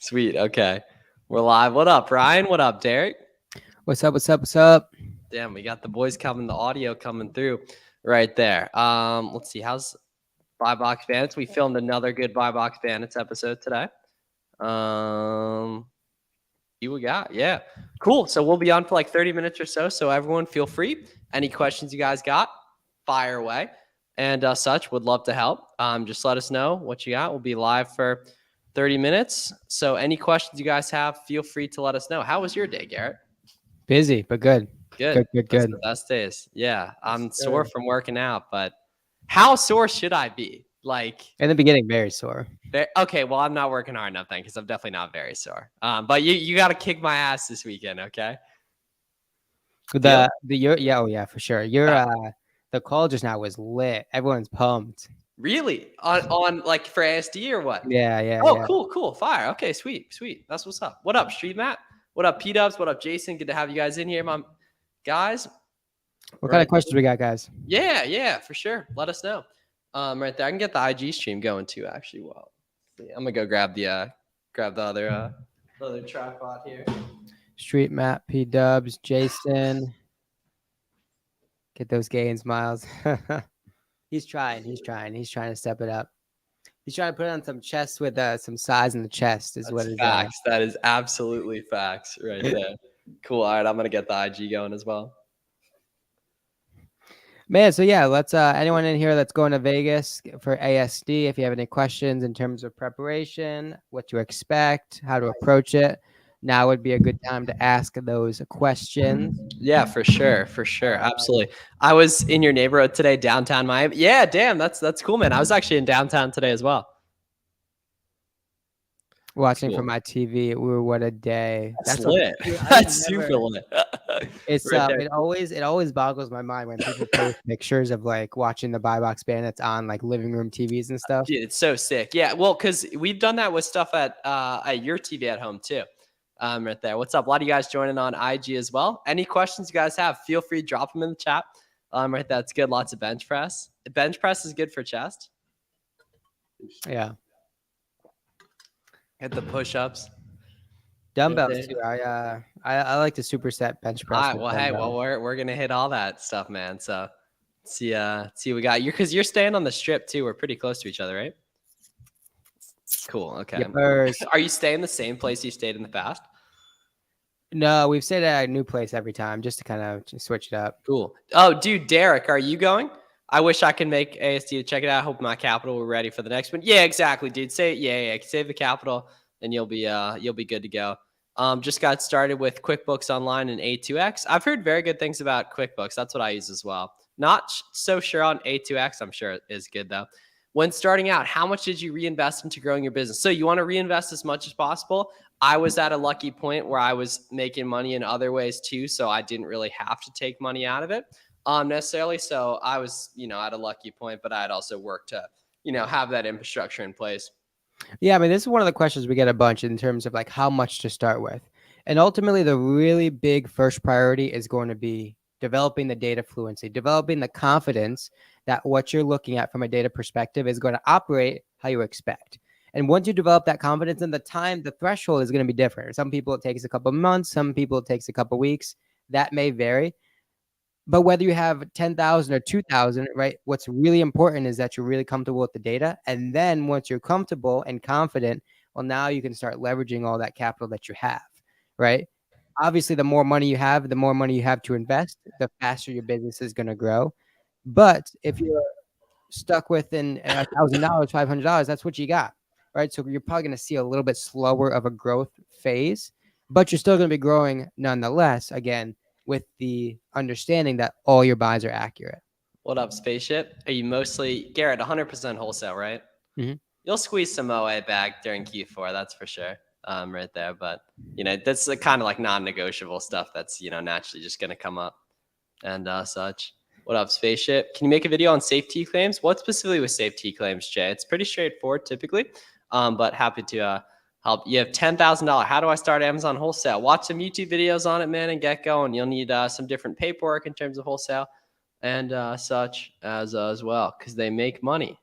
Sweet. Okay. We're live. What up, Ryan? What up, Derek? What's up? What's up? What's up? Damn, we got the boys coming, the audio coming through right there. Let's see. How's Buy Box Bandits? We filmed another good Buy Box Bandits episode today. See what we got. Yeah. Cool. So we'll be on for like 30 minutes or so. So everyone feel free. Any questions you guys got, fire away. And such, would love to help. Just let us know what you got. We'll be live for 30 minutes. So any questions you guys have, feel free to let us know. How was your day, Garrett? Busy, but good. Good. Good. That's the best days. Yeah. I'm sore from working out, but how sore should I be? Like in the beginning, very sore. Okay, well, I'm not working hard enough then because I'm definitely not very sore. But you got to kick my ass this weekend, okay? For sure. The call just now was lit. Everyone's pumped. Really? On like for ASD or what? Yeah. Oh, cool. Fire. Okay, sweet. That's what's up. What up, Street Matt? What up, P-Dubs? What up, Jason? Good to have you guys in here, my guys. What kind of questions we got, guys? Yeah, for sure. Let us know. Right there. I can get the IG stream going too, actually. Well, I'm gonna go grab the other tripod here. Street Matt, P-Dubs, Jason. Get those gains, Miles. He's trying to step it up. He's trying to put on some chest with some size in the chest. That's what it is. Facts. That is absolutely facts right there. Cool. All right, I'm gonna get the IG going as well. Man, so yeah, let's anyone in here that's going to Vegas for ASD, if you have any questions in terms of preparation, what to expect, how to approach it, now would be a good time to ask those questions. Yeah, for sure. Absolutely. I was in your neighborhood today, downtown Miami. Yeah, damn, that's cool, man. I was actually in downtown today as well. Watching from my TV. What a day. That's lit. That's super lit. It's it always boggles my mind when people post pictures of like watching the Buy Box Bandits on like living room TVs and stuff. Dude, it's so sick. Yeah, well, because we've done that with stuff at your TV at home too. Right there. What's up? A lot of you guys joining on IG as well. Any questions you guys have, feel free to drop them in the chat. Right, that's good. Lots of bench press. Bench press is good for chest. Yeah. Hit the push-ups. Dumbbells too. I like to superset bench press. All right, we're gonna hit all that stuff, man. So see what we got. Because you're staying on the strip too. We're pretty close to each other, right? Cool. Okay. Are you staying the same place you stayed in the past? No, we've stayed at a new place every time just to kind of switch it up. Cool. Oh, dude, Derek, are you going? I wish I could make ASD to check it out. I hope my capital we're ready for the next one. Yeah, exactly, dude. Save the capital, and you'll be good to go. Just got started with QuickBooks Online and A2X. I've heard very good things about QuickBooks. That's what I use as well. Not so sure on A2X. I'm sure it is good though. When starting out, how much did you reinvest into growing your business? So you want to reinvest as much as possible. I was at a lucky point where I was making money in other ways too, so I didn't really have to take money out of it necessarily. So I was, at a lucky point, but I had also worked to, have that infrastructure in place. Yeah, I mean, this is one of the questions we get a bunch in terms of like how much to start with. And ultimately, the really big first priority is going to be developing the data fluency, developing the confidence that what you're looking at from a data perspective is going to operate how you expect. And once you develop that confidence, then the threshold is going to be different. Some people it takes a couple of months, some people it takes a couple of weeks. That may vary. But whether you have 10,000 or 2,000, right? What's really important is that you're really comfortable with the data. And then once you're comfortable and confident, well, now you can start leveraging all that capital that you have, right? Obviously, the more money you have to invest, the faster your business is going to grow. But if you're stuck within $1,000, $500, that's what you got, right? So you're probably going to see a little bit slower of a growth phase, but you're still going to be growing nonetheless, again, with the understanding that all your buys are accurate. What up, Spaceship? Are you mostly, Garrett, 100% wholesale, right? Mm-hmm. You'll squeeze some OA back during Q4, that's for sure. Right there. But, that's the kind of like non-negotiable stuff that's, naturally just going to come up and such. What up, Spaceship? Can you make a video on safety claims? What specifically with safety claims, Jay? It's pretty straightforward typically, but happy to help. You have $10,000. How do I start Amazon wholesale? Watch some YouTube videos on it, man, and get going. You'll need some different paperwork in terms of wholesale and such as well, because they make money.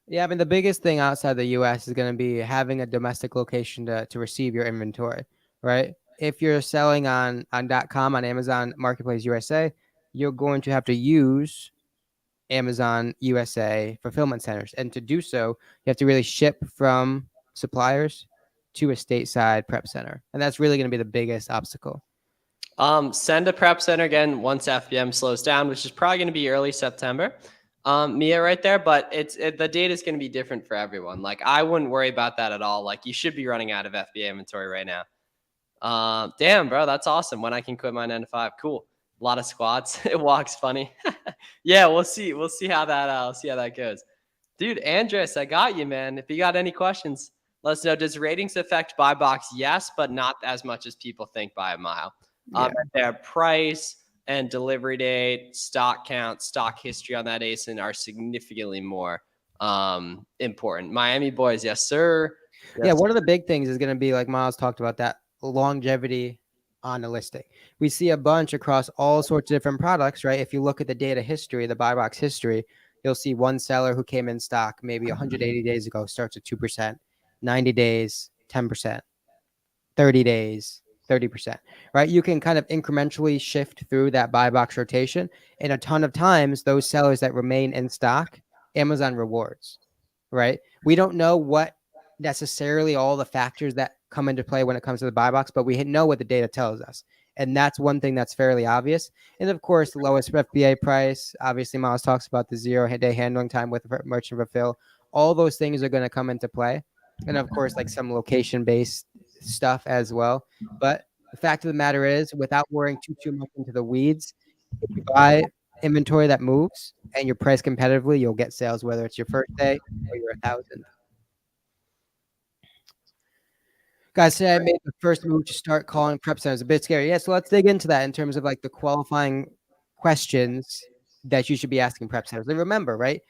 Yeah, I mean the biggest thing outside the US is going to be having a domestic location to receive your inventory, right? If you're selling on .com, on Amazon Marketplace USA, you're going to have to use Amazon USA fulfillment centers. And to do so, you have to really ship from suppliers to a stateside prep center. And that's really going to be the biggest obstacle. Send a prep center again once FBM slows down, which is probably going to be early September. Mia right there, but the data is going to be different for everyone. Like I wouldn't worry about that at all. Like you should be running out of FBA inventory right now. Damn, bro, that's awesome. When I can quit my 9 to 5, cool. A lot of squats. It walks funny. Yeah, we'll see. We'll see how that goes. Dude, Andres, I got you, man. If you got any questions, let us know. Does ratings affect buy box? Yes, but not as much as people think by a mile. Yeah. Their price and delivery date, stock count, stock history on that ASIN are significantly more important. Miami boys, yes, sir. Yeah, Yes, one of the big things is going to be like Miles talked about, that longevity on a listing. We see a bunch across all sorts of different products, right? If you look at the data history, the buy box history, you'll see one seller who came in stock maybe 180 days ago starts at 2%, 90 days, 10%, 30 days, 30%, right? You can kind of incrementally shift through that buy box rotation. And a ton of times, those sellers that remain in stock, Amazon rewards, right? We don't know what necessarily all the factors that come into play when it comes to the buy box, but we know what the data tells us. And that's one thing that's fairly obvious. And of course, the lowest FBA price. Obviously, Miles talks about the 0 day handling time with merchant fulfill. All those things are going to come into play. And of course, like some location based stuff as well. But the fact of the matter is, without worrying too much into the weeds, if you buy inventory that moves and you're priced competitively, you'll get sales, whether it's your first day or your 1,000th. Guys, today I made the first move to start calling prep centers. A bit scary. Yeah, so let's dig into that in terms of like the qualifying questions that you should be asking prep centers. And remember, right?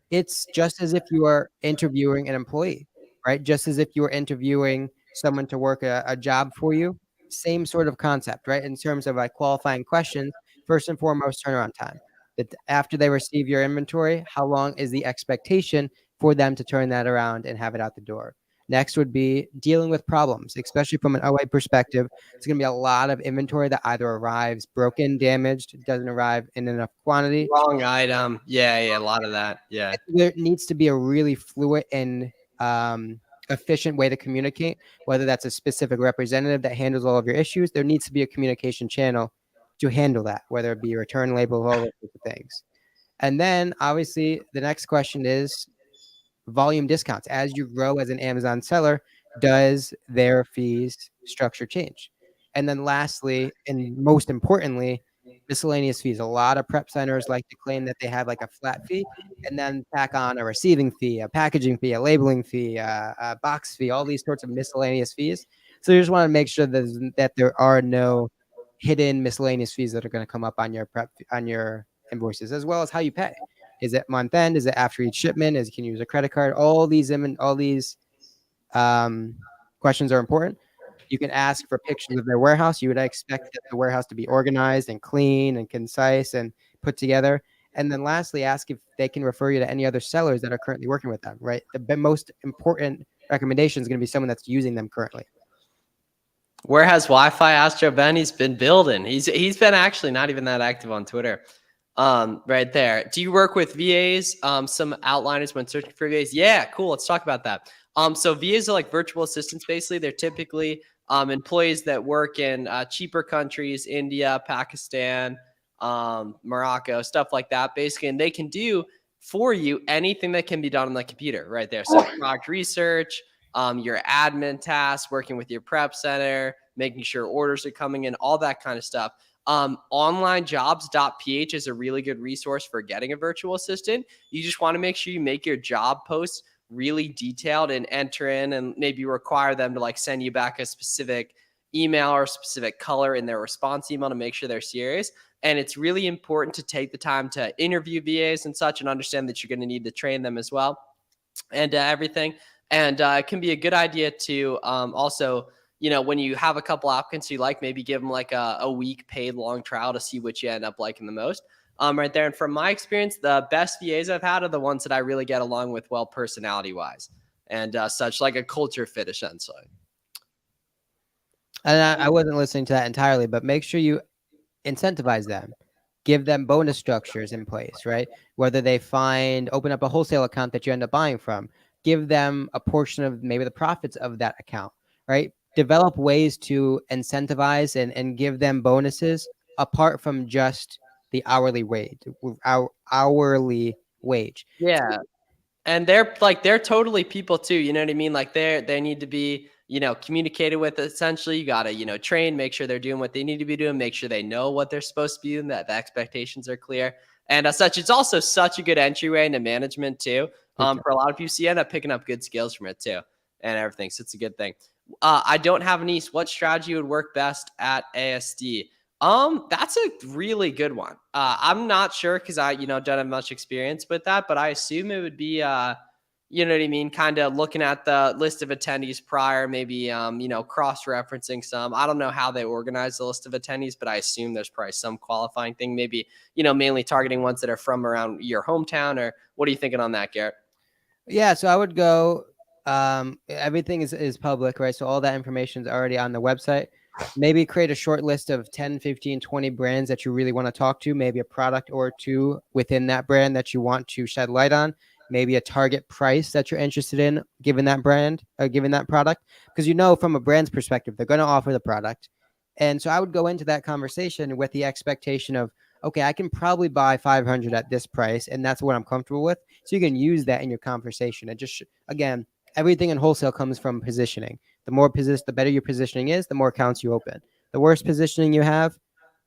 It's just as if you are interviewing an employee, right? Just as if you were interviewing someone to work a job for you. Same sort of concept, right? In terms of like qualifying questions, first and foremost, turnaround time. That after they receive your inventory, how long is the expectation for them to turn that around and have it out the door? Next would be dealing with problems, especially from an OA perspective. It's going to be a lot of inventory that either arrives broken, damaged, doesn't arrive in enough quantity. wrong item. Yeah, a lot of that. Yeah. There needs to be a really fluid and efficient way to communicate, whether that's a specific representative that handles all of your issues. There needs to be a communication channel to handle that, whether it be return label, all those sorts of things. And then obviously the next question is volume discounts. As you grow as an Amazon seller, does their fees structure change? And then lastly, and most importantly, miscellaneous fees. A lot of prep centers like to claim that they have like a flat fee and then tack on a receiving fee, a packaging fee, a labeling fee, a box fee, all these sorts of miscellaneous fees. So you just want to make sure that there are no hidden miscellaneous fees that are going to come up on your invoices, as well as how you pay. Is it month end? Is it after each shipment? Can you use a credit card? All these questions are important. You can ask for pictures of their warehouse. You would expect the warehouse to be organized and clean and concise and put together. And then lastly, ask if they can refer you to any other sellers that are currently working with them, right? The most important recommendation is going to be someone that's using them currently. Where has Wi-Fi Astro been? He's been building. He's been actually not even that active on Twitter. Right there. Do you work with VAs? Some outliners when searching for VAs? Yeah, cool. Let's talk about that. So VAs are like virtual assistants. Basically, they're typically employees that work in cheaper countries, India, Pakistan, Morocco, stuff like that. Basically, and they can do for you anything that can be done on the computer right there. So product research, your admin tasks, working with your prep center, making sure orders are coming in, all that kind of stuff. Onlinejobs.ph is a really good resource for getting a virtual assistant. You just want to make sure you make your job posts really detailed and enter in and maybe require them to like send you back a specific email or specific color in their response email to make sure they're serious. And it's really important to take the time to interview VAs and such and understand that you're going to need to train them as well and everything. And it can be a good idea to also, when you have a couple applicants you like, maybe give them like a week paid long trial to see what you end up liking the most. right there. And from my experience, the best VAs I've had are the ones that I really get along with well, personality wise, and such, like a culture fit essentially. And I wasn't listening to that entirely, but make sure you incentivize them, give them bonus structures in place, right? Whether they open up a wholesale account that you end up buying from, give them a portion of maybe the profits of that account, right? Develop ways to incentivize and give them bonuses apart from just the hourly wage, our hourly wage. Yeah. And they're totally people too, you know what I mean? Like they need to be, communicated with essentially. You got to, train, make sure they're doing what they need to be doing, make sure they know what they're supposed to be doing, that the expectations are clear. And as such, it's also such a good entryway into management too. For a lot of people, so you end up picking up good skills from it too and everything. So it's a good thing. I don't have a niece. What strategy would work best at ASD? That's a really good one. I'm not sure because I, don't have much experience with that, but I assume it would be, you know what I mean? Kind of looking at the list of attendees prior, maybe, cross-referencing some. I don't know how they organize the list of attendees, but I assume there's probably some qualifying thing, maybe, mainly targeting ones that are from around your hometown. Or what are you thinking on that, Garrett? Yeah, so I would go. Everything is public, right? So all that information is already on the website. Maybe create a short list of 10, 15, 20 brands that you really want to talk to, maybe a product or two within that brand that you want to shed light on, maybe a target price that you're interested in given that brand or given that product. Because from a brand's perspective, they're going to offer the product. And so I would go into that conversation with the expectation of, okay, I can probably buy 500 at this price, and that's what I'm comfortable with. So you can use that in your conversation. And just, again, everything in wholesale comes from positioning. The better your positioning is, the more accounts you open. The worse positioning you have,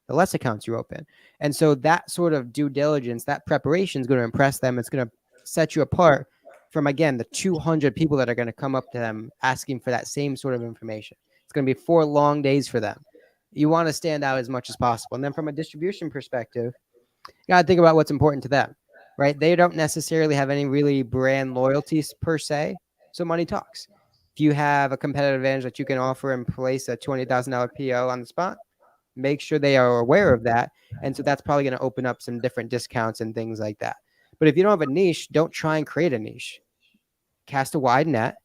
the less accounts you open. And so that sort of due diligence, that preparation is going to impress them. It's going to set you apart from, again, the 200 people that are going to come up to them asking for that same sort of information. It's going to be 4 long days for them. You want to stand out as much as possible. And then from a distribution perspective, you got to think about what's important to them, right? They don't necessarily have any really brand loyalties per se. So money talks. If you have a competitive advantage that you can offer and place a $20,000 PO on the spot, make sure they are aware of that. And so that's probably going to open up some different discounts and things like that. But if you don't have a niche, don't try and create a niche. Cast a wide net,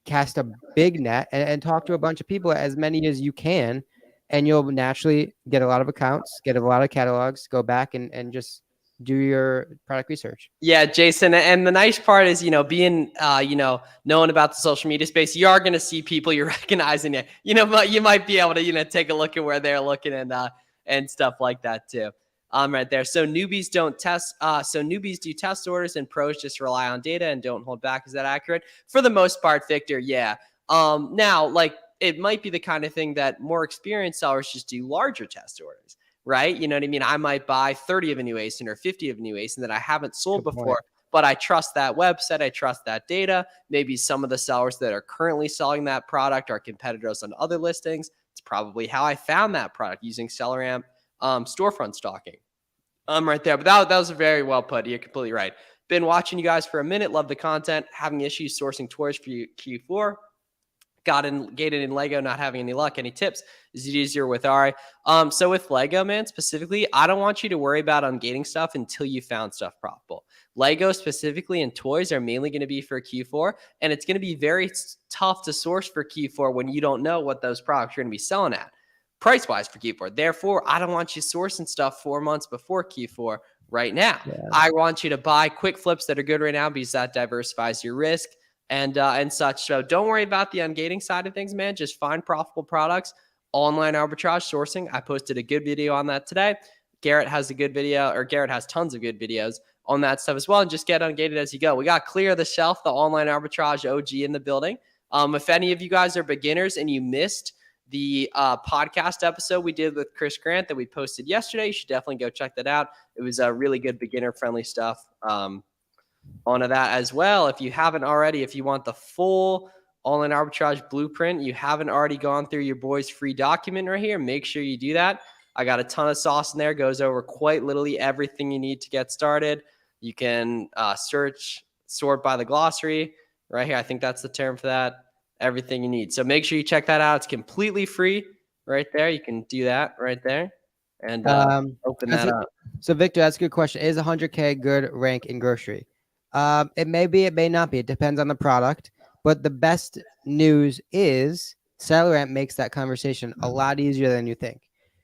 cast a big net, and talk to a bunch of people, as many as you can. And you'll naturally get a lot of accounts, get a lot of catalogs, go back and just do your product research. Yeah, Jason. And the nice part is, being, knowing about the social media space, you are going to see people you're recognizing it. But you might be able to, take a look at where they're looking and stuff like that too. Right there. So newbies don't test. So newbies do test orders, and pros just rely on data and don't hold back. Is that accurate? For the most part, Victor. Yeah. Now, like, it might be the kind of thing that more experienced sellers just do larger test orders. Right? You know what I mean? I might buy 30 of a new ASIN or 50 of a new ASIN that I haven't sold Good point. before, but I trust that website. I trust that data. Maybe some of the sellers that are currently selling that product are competitors on other listings. It's probably how I found that product, using SellerAmp storefront stalking. Right there. But that was very well put. You're completely right. Been watching you guys for a minute. Love the content. Having issues sourcing toys for Q4. Gated in Lego, not having any luck. Any tips? Is it easier with Ari? So with Lego, man, specifically, I don't want you to worry about ungating stuff until you found stuff profitable. Lego specifically and toys are mainly going to be for Q4, and it's going to be very tough to source for Q4 when you don't know what those products are going to be selling at price-wise for Q4. Therefore, I don't want you sourcing stuff 4 months before Q4 right now. Yeah. I want you to buy quick flips that are good right now because that diversifies your risk and such. So don't worry about the ungating side of things, man. Just find profitable products. Online arbitrage sourcing. I posted a good video on that today. Garrett has tons of good videos on that stuff as well. And just get ungated as you go. We got Clear the Shelf, the online arbitrage OG in the building. If any of you guys are beginners and you missed the podcast episode we did with Chris Grant that we posted yesterday, you should definitely go check that out. It was a really good beginner-friendly stuff. Onto that as well. If you haven't already, if you want the full online arbitrage blueprint, you haven't already gone through your boy's free document right here, make sure you do that. I got a ton of sauce in there. Goes over quite literally everything you need to get started. You can sort by the glossary right here. I think that's the term for that. Everything you need. So make sure you check that out. It's completely free right there. You can do that right there. and open That's that a, up. so Victor, that's a good question. Is 100K good rank in grocery? It may be, it may not be. It depends on the product. But the best news is Seller Amp makes that conversation a lot easier than you think.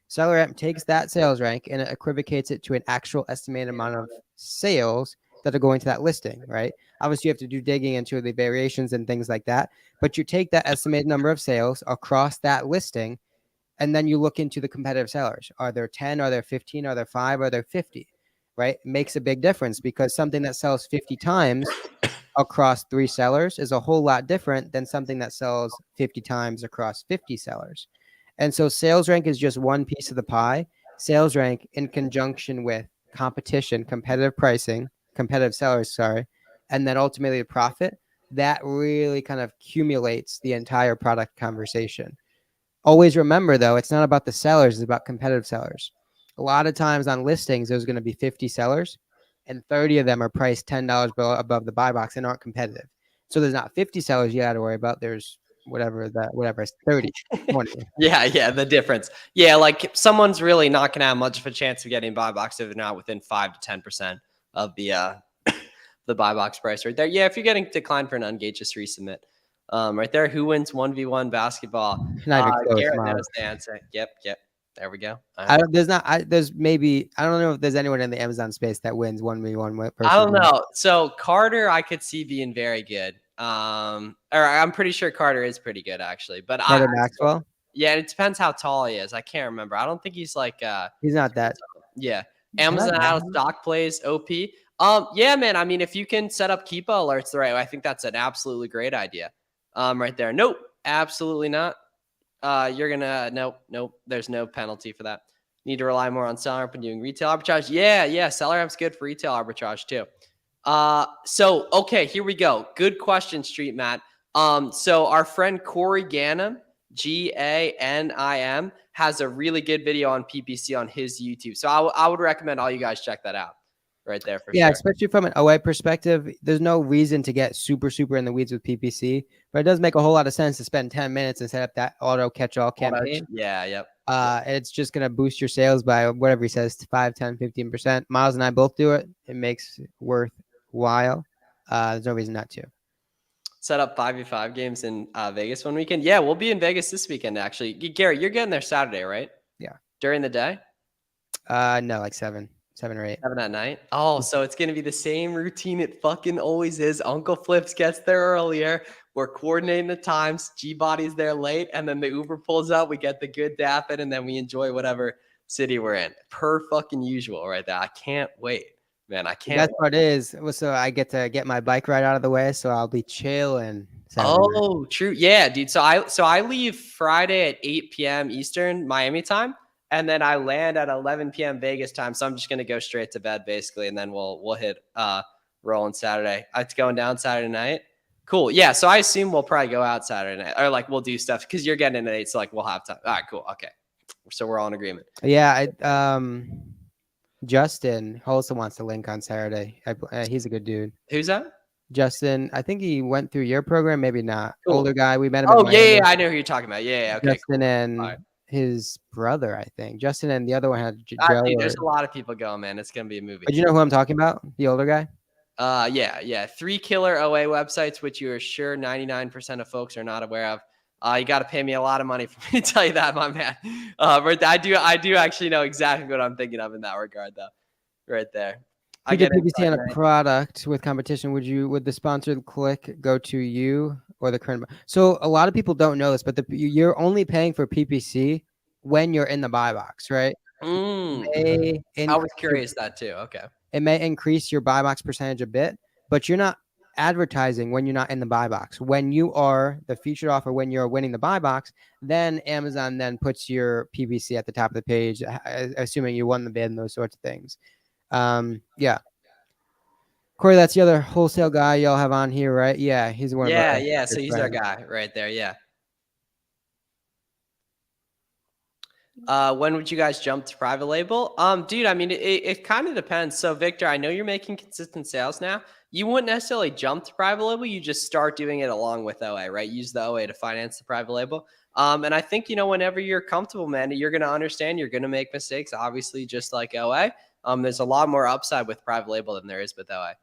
Seller Amp takes that sales rank and it equivocates it to an actual estimated amount of sales that are going to that listing, right? Obviously, you have to do digging into the variations and things like that. But you take that estimated number of sales across that listing, and then you look into the competitive sellers. Are there 10? Are there 15? Are there 5? Are there 50? Right? It makes a big difference because something that sells 50 times across 3 sellers is a whole lot different than something that sells 50 times across 50 sellers. And so sales rank is just one piece of the pie. Sales rank in conjunction with competition, competitive pricing, competitive sellers, sorry, and then ultimately the profit, that really kind of accumulates the entire product conversation. Always remember, though, it's not about the sellers, it's about competitive sellers. A lot of times on listings, there's going to be 50 sellers, and 30 of them are priced $10 above the buy box and aren't competitive. So there's not 50 sellers you got to worry about. There's whatever is 30, 20. Yeah, the difference. Yeah, like someone's really not going to have much of a chance of getting buy box if they're not within 5 to 10% of the the buy box price right there. Yeah, if you're getting declined for an ungauge, just resubmit. Right there, who wins 1v1 basketball? Not even close, Garrett Miles. knows the answer. Yep. There we go. I don't, there's not, there's maybe, I don't know if there's anyone in the Amazon space that wins 1v1 I versus don't know. So Carter, I could see being very good. Or I'm pretty sure Carter is pretty good actually, but Carter Maxwell. yeah, it depends how tall he is. I can't remember. I don't think he's like He's not super that. tall. Yeah. Have I Amazon met out of him? stock plays OP. Yeah, man. I mean, if you can set up Keepa alerts the right way, I think that's an absolutely great idea. Right there. Nope, absolutely not. You're gonna nope. There's no penalty for that. Need to rely more on seller amp and doing retail arbitrage. Yeah. Seller amp's good for retail arbitrage too. So okay, here we go. Good question, Street Matt. So our friend Corey Ganim, Ganim, has a really good video on PPC on his YouTube. So I would recommend all you guys check that out. Right there for Yeah, sure. especially from an OA perspective, there's no reason to get super in the weeds with PPC, but it does make a whole lot of sense to spend 10 minutes and set up that auto catch-all campaign. Yeah, yep. It's just going to boost your sales by whatever he says, 5, 10, 15%. Miles and I both do it. It makes it worthwhile. There's no reason not to. Set up 5v5 games in Vegas one weekend. Yeah, we'll be in Vegas this weekend, actually. Gary, you're getting there Saturday, right? Yeah. During the day? No, like 7 or 8. 7 at night? Oh, so it's going to be the same routine it fucking always is. Uncle Flips gets there earlier. We're coordinating the times. G-Body's there late, and then the Uber pulls up. We get the good dapping, and then we enjoy whatever city we're in. Per fucking usual right there. I can't wait. Man, I can't. The best part is, so I get to get my bike ride out of the way, so I'll be chilling. Oh, true. Yeah, dude. So I leave Friday at 8 p.m. Eastern Miami time, and then I land at 11 p.m. Vegas time. So I'm just gonna go straight to bed basically, and then we'll hit rolling Saturday. It's going down Saturday night. Cool. Yeah. So I assume we'll probably go out Saturday night, or like we'll do stuff because you're getting in at 8, so like we'll have time. All right. Cool. Okay. So we're all in agreement. Yeah. Justin also wants to link on Saturday. He's a good dude. Who's that? Justin, I think he went through your program, maybe not. Cool. Older guy. We met him. Oh, yeah, I know who you're talking about. Yeah, okay. Justin and his brother, I think. Justin and the other one had Joe. Dude, there's a lot of people going, man. It's gonna be a movie. But you know who I'm talking about? The older guy? Yeah. 3 killer OA websites, which you are sure 99% of folks are not aware of. You got to pay me a lot of money for me to tell you that, my man. But I do actually know exactly what I'm thinking of in that regard, though. Right there. If you did PPC on a product with competition, would the sponsored click go to you or the current? So a lot of people don't know this, but you're only paying for PPC when you're in the buy box, right? I was curious that too. Okay. It may increase your buy box percentage a bit, but you're not advertising when you're not in the buy box. When you are the featured offer, when you're winning the buy box, then Amazon then puts your PPC at the top of the page, assuming you won the bid and those sorts of things. Yeah. Corey, that's the other wholesale guy y'all have on here, right? Yeah, he's one of our So he's our guy right there. Yeah. When would you guys jump to private label? Dude, I mean, it kind of depends. So, Victor, I know you're making consistent sales now. You wouldn't necessarily jump to private label. You just start doing it along with OA, right? Use the OA to finance the private label. And I think, whenever you're comfortable, man, you're going to understand you're going to make mistakes, obviously, just like OA. There's a lot more upside with private label than there is with OA.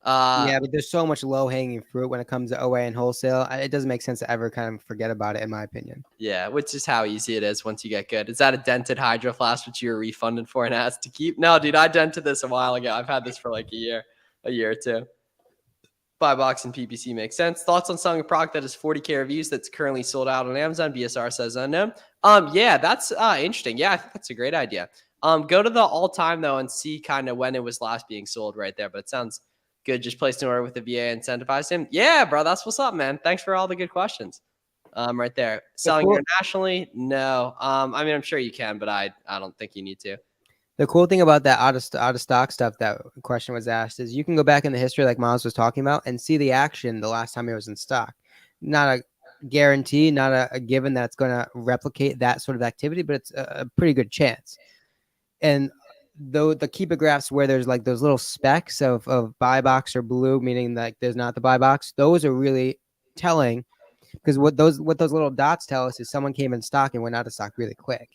Yeah, but there's so much low hanging fruit when it comes to OA and wholesale. It doesn't make sense to ever kind of forget about it, in my opinion. Yeah, which is how easy it is once you get good. Is that a dented hydro flask which you were refunded for and asked to keep? No, dude, I dented this a while ago. I've had this for like a year or two. Buy box and PPC makes sense. Thoughts on selling a product that has 40K reviews that's currently sold out on Amazon? BSR says unknown. Yeah, that's interesting. Yeah, I think that's a great idea. Go to the all time though and see kind of when it was last being sold right there. But it sounds good. Just placed an order with the VA, incentivize him. Yeah, bro, that's what's up, man. Thanks for all the good questions. Right there. The Selling cool, internationally? No. I mean, I'm sure you can, but I don't think you need to. the cool thing about that out of stock stuff that question was asked is you can go back in the history, like Miles was talking about, and see the action the last time it was in stock. Not a guarantee, not a given that it's going to replicate that sort of activity, but it's a pretty good chance. And though the keeper graphs where there's like those little specks of buy box or blue, meaning like there's not the buy box, those are really telling, because what those little dots tell us is someone came in stock and went out of stock really quick.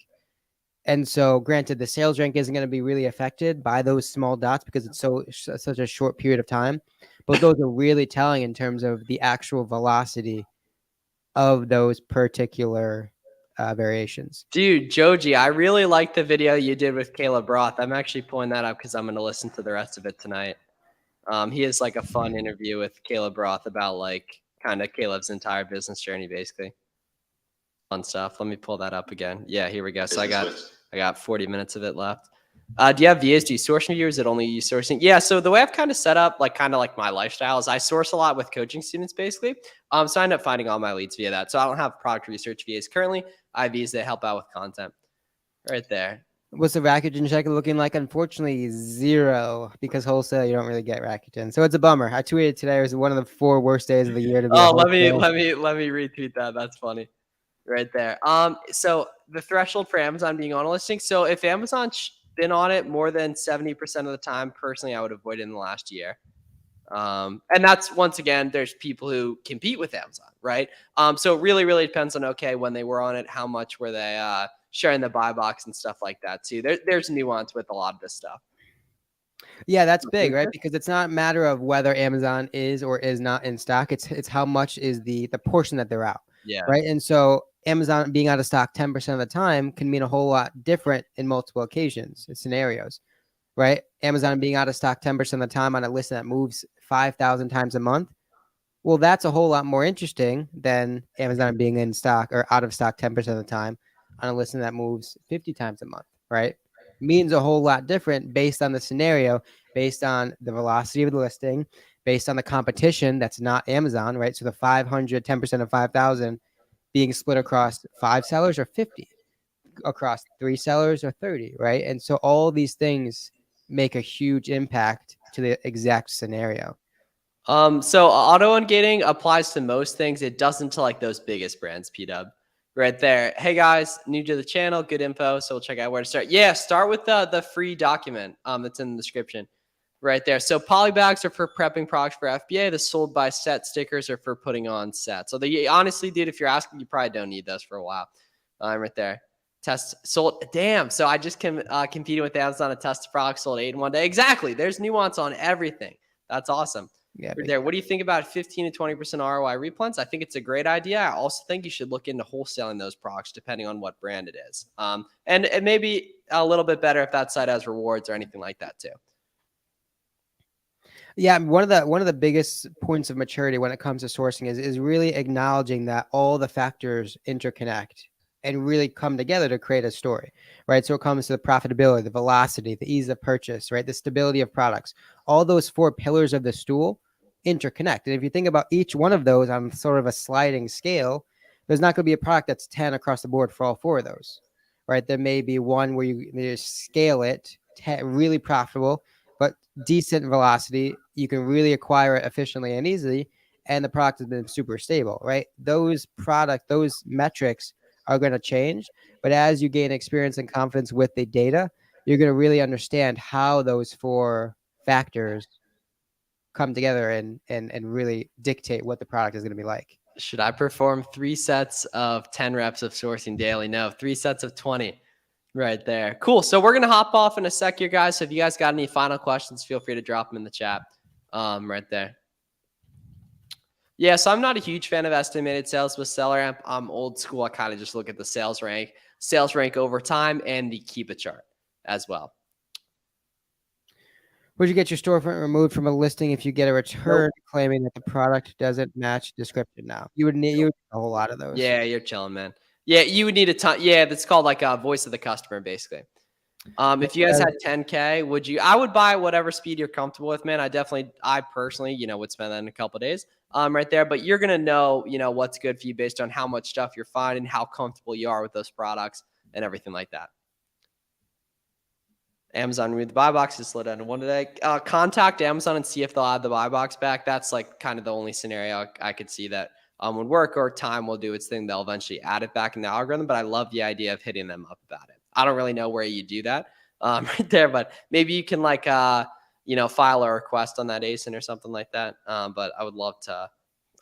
And so, granted, the sales rank isn't going to be really affected by those small dots because it's such a short period of time. But those are really telling in terms of the actual velocity of those particular variations. Dude, Joji, I really like the video you did with Caleb Roth. I'm actually pulling that up because I'm going to listen to the rest of it tonight. He has like a fun interview with Caleb Roth about like kind of Caleb's entire business journey, basically. Fun stuff. Let me pull that up again. Yeah, here we go. So I got 40 minutes of it left. Do you have VAs? Do you source from viewers? Is it only you sourcing? Yeah. So the way I've kind of set up, like kind of like my lifestyle, is I source a lot with coaching students, basically. So I end up finding all my leads via that. So I don't have product research VAs currently. I have VAs that help out with content. Right there. What's the Rakuten check looking like? Unfortunately, 0, because wholesale you don't really get Rakuten, so it's a bummer. I tweeted today it was one of the 4 worst days of the year to be. Oh, let me retweet that. That's funny. Right there. So the threshold for Amazon being on a listing. So if Amazon's been on it more than 70% of the time, personally, I would avoid it in the last year. And that's, once again, there's people who compete with Amazon, right? So it really, really depends on, okay, when they were on it, how much were they sharing the buy box and stuff like that too. There's nuance with a lot of this stuff. Yeah, that's big, right? Because it's not a matter of whether Amazon is or is not in stock. It's how much is the portion that they're out. Yeah. Right. And so Amazon being out of stock 10% of the time can mean a whole lot different in multiple occasions and scenarios. Right. Amazon being out of stock 10% of the time on a list that moves 5,000 times a month. Well, that's a whole lot more interesting than Amazon being in stock or out of stock 10% of the time on a list that moves 50 times a month. Right. Means a whole lot different based on the scenario, based on the velocity of the listing, based on the competition that's not Amazon, right? So the 500, 10% of 5,000 being split across 5 sellers or 50, across 3 sellers or 30, right? And so all these things make a huge impact to the exact scenario. So auto ungating applies to most things. It doesn't to like those biggest brands, P-Dub. Right there. Hey guys, new to the channel, good info. So we'll check out where to start. Yeah, start with the free document that's in the description. Right there. So polybags are for prepping products for FBA. The sold by set stickers are for putting on sets. So honestly, dude, if you're asking, you probably don't need those for a while. Right there. Test sold. Damn. So I just competed with Amazon a test product sold 8 in one day. Exactly. There's nuance on everything. That's awesome. Yeah. Right there. What do you think about 15 to 20% ROI replens? I think it's a great idea. I also think you should look into wholesaling those products depending on what brand it is. And it may be a little bit better if that site has rewards or anything like that too. Yeah, one of the biggest points of maturity when it comes to sourcing is really acknowledging that all the factors interconnect and really come together to create a story, right? So it comes to the profitability, the velocity, the ease of purchase, right? The stability of products. All those 4 pillars of the stool interconnect. And if you think about each one of those on sort of a sliding scale, there's not going to be a product that's 10 across the board for all 4 of those, right? There may be one where you scale it, really profitable, but decent velocity. You can really acquire it efficiently and easily, and the product has been super stable, right? Those metrics are going to change. But as you gain experience and confidence with the data, you're going to really understand how those four factors come together and really dictate what the product is going to be like. Should I perform 3 sets of 10 reps of sourcing daily? No, 3 sets of 20 right there. Cool. So we're going to hop off in a sec here, guys. So if you guys got any final questions, feel free to drop them in the chat right there. Yeah, so I'm not a huge fan of estimated sales with Seller Amp. I'm old school. I kind of just look at the sales rank over time, and the Keepa chart as well. Would you get your storefront removed from a listing if you get a return claiming that the product doesn't match description now? You would need a whole lot of those. Yeah, you're chilling, man. Yeah, you would need a ton. Yeah, that's called like a voice of the customer, basically. If you guys had 10K, would you? I would buy whatever speed you're comfortable with, man. I personally, would spend that in a couple of days, right there. But you're gonna know, what's good for you based on how much stuff you're finding, how comfortable you are with those products, and everything like that. Amazon read the buy box is slid down to 1 today. Contact Amazon and see if they'll add the buy box back. That's like kind of the only scenario I could see that would work, or time will do its thing. They'll eventually add it back in the algorithm, but I love the idea of hitting them up about it. I don't really know where you do that right there, but maybe you can like, file a request on that ASIN or something like that. But I would love to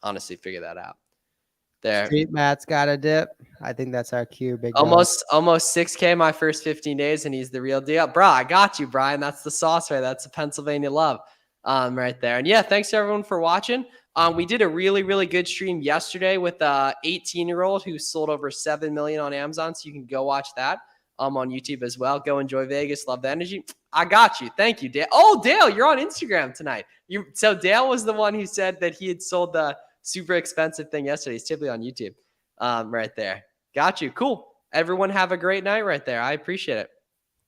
honestly figure that out. There. Street Matt's got a dip. I think that's our cue. Big almost 6K my first 15 days, and he's the real deal, bro. I got you, Brian. That's the sauce, right? That's the Pennsylvania love, right there. And yeah, thanks to everyone for watching. We did a really, really good stream yesterday with a 18-year-old who sold over 7 million on Amazon. So you can go watch that on YouTube as well. Go enjoy Vegas. Love the energy. I got you. Thank you, Dale. Oh, Dale, you're on Instagram tonight. So Dale was the one who said that he had sold the super expensive thing yesterday. He's typically on YouTube, right there. Got you. Cool. Everyone have a great night right there. I appreciate it.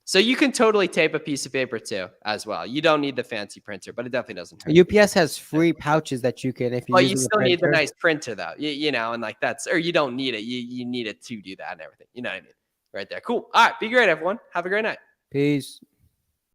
So you can totally tape a piece of paper too as well. You don't need the fancy printer, but it definitely doesn't hurt. UPS has free pouches that you can, if you. Well, you still need the nice printer though, and like or you don't need it. You need it to do that and everything. You know what I mean? Right there. Cool. All right. Be great, everyone. Have a great night. Peace.